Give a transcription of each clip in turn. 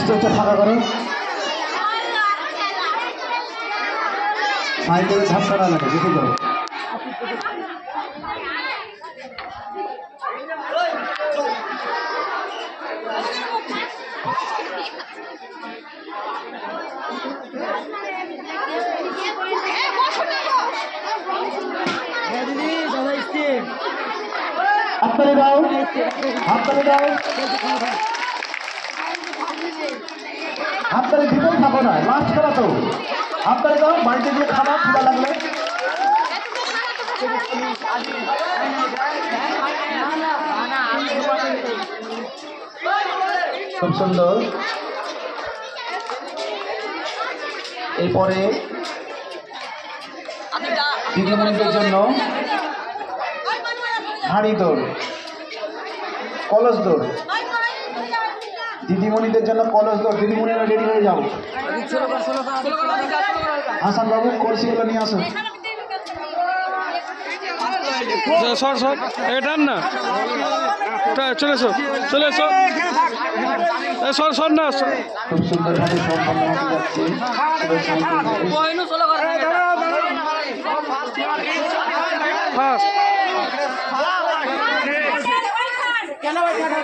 স্টেজটা ফাঁকা করো, সাইডে ধাক্কা না লাগে, যেতে করো। হাততালি দাও, হাততালি দাও, হাততালি দিতেই থাকো না, লাস্ট করা তো। হাততালি দাও, বাড়িতে গিয়ে খাওয়া, খিদা লাগলে। খুব সুন্দর। এরপরে দিদিমণিদের জন্য হাঁড়ি দৌড়, কলস দৌড়। দিদিমণিদের জন্য কলস দৌড়। দিদিমণিরা রেডি হয়ে যাও। হাসান বাবু কলসিগুলো নিয়ে আসুন। সর সর এটার না, চলে এসো, চলে এসো, সর সর না। খুব সুন্দরভাবে সম্পন্ন হতে যাচ্ছে।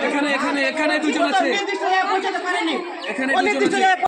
এখানে এখানে এখানে দুজন আছে, এখানে দুজন আছে।